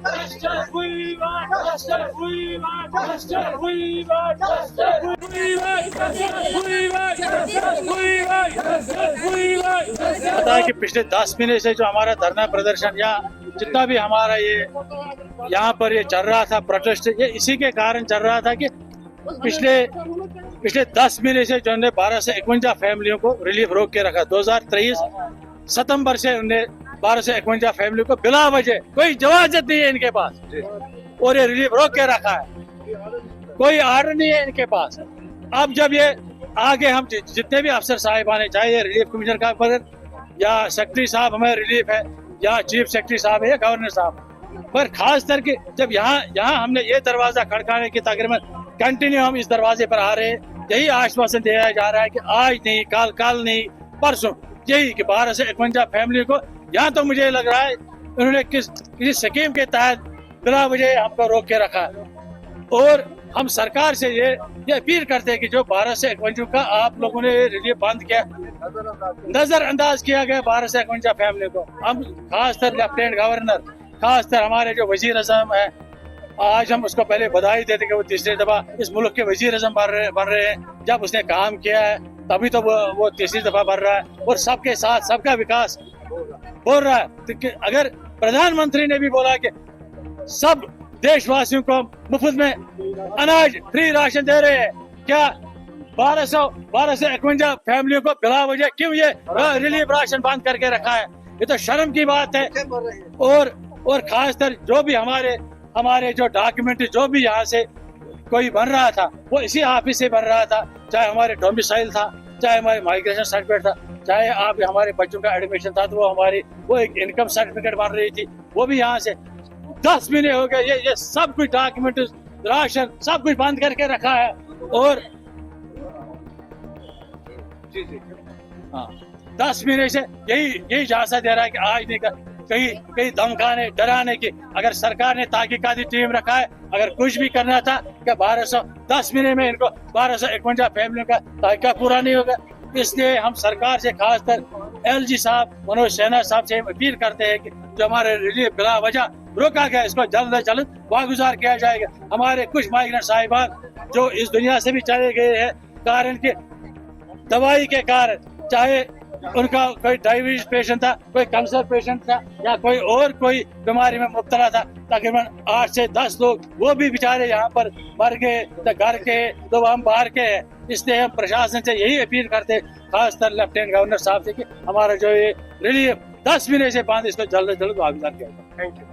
पता है कि पिछले 10 महीने से जो हमारा धरना प्रदर्शन या जितना भी हमारा ये यहाँ पर ये चल रहा था प्रोटेस्ट, ये इसी के कारण चल रहा था कि पिछले 10 महीने से जो उन्होंने 12 से 51 फैमिलियों को रिलीफ रोक के रखा। 2023 सितंबर से उन्हें 12 से 51 फैमिलियों को बिला वजह कोई जवाजत नहीं है इनके पास, और ये रिलीफ रोक के रखा है। कोई आर्डर नहीं है इनके पास। अब जब ये आगे हम जितने भी अफसर साहिबान, चाहे ये रिलीफ कमिश्नर का पद या सेक्रेटरी साहब हमें रिलीफ है, या चीफ सेक्रेटरी साहब है या गवर्नर साहब, पर खास करके जब यहाँ हमने ये दरवाजा खड़काने की तकरीबन कंटिन्यू हम इस दरवाजे पर आ रहे हैं, यही आश्वासन दिया जा रहा है कि आज नहीं, कल नहीं, परसों, यही कि 12 से 51 फैमिली को, यहाँ तो मुझे लग रहा है उन्होंने किसी स्कीम के तहत बिला वजह हमको रोक के रखा है। और हम सरकार से ये अपील करते हैं कि जो 12 से 51 का आप लोगों ने रिलीफ बंद किया, नजरअंदाज किया गया 12 से 51 फैमिली को। हम खासकर लेफ्टिनेंट गवर्नर, खासकर हमारे जो वजीर आजम है, आज हम उसको पहले बधाई देते कि वो तीसरी दफा इस मुल्क के वजीर आजम बन रहे हैं। जब उसने काम किया है तभी तो वो तीसरी दफा बन रहा है, और सबके साथ सबका विकास बोल रहा है। तो अगर प्रधानमंत्री ने भी बोला कि सब देशवासियों को मुफ्त में अनाज फ्री राशन दे रहे हैं, क्या 12 से 51 फैमिलियों को बिला वजह क्यों ये रिलीफ राशन बंद करके रखा है? ये तो शर्म की बात है। और खासकर जो भी हमारे जो डॉक्यूमेंट जो भी यहाँ से कोई बन रहा था, वो इसी ऑफिस से बन रहा था, चाहे हमारे डोमिसाइल था, चाहे हमारे माइग्रेशन सर्टिफिकेट था, चाहे आप हमारे बच्चों का एडमिशन था तो वो एक इनकम सर्टिफिकेट बन रही थी, वो भी यहाँ से 10 महीने हो गए। ये सब कुछ डॉक्यूमेंट, राशन सब कुछ बंद करके रखा है। और हाँ, 10 महीने से यही झांसा दे रहा है कि आज नहीं कहीं धमकाने डराने की। अगर सरकार ने तहकीकाती टीम रखा है, अगर कुछ भी करना था कि 10 महीने में इनको 12 से 51 फैमिलियों का तहकीकात पूरा नहीं होगा। इसलिए हम सरकार से, खासकर LG साहब, मनोज सिन्हा साहब से अपील करते हैं कि जो हमारे रिलीफ बिला वजह रोका गया, इसको जल्द से जल्द वागुजार किया जाएगा। हमारे कुछ माइग्रेंट साहिबान जो इस दुनिया से भी चले गए हैं कारण के दवाई के कारण, चाहे उनका कोई डायबिटीज पेशेंट था, कोई कैंसर पेशेंट था, या कोई बीमारी में मुब्तला था, तकरीबन 8 से 10 लोग वो भी बेचारे यहाँ पर मर गए। तो घर के तो हम बाहर के हैं। इसलिए हम प्रशासन से यही अपील करते हैं, खासकर लेफ्टिनेंट गवर्नर साहब से, कि हमारा जो ये रिलीफ 10 महीने से बंद, इसको जल्द से जल्द वागुजार किया जाए। Thank you.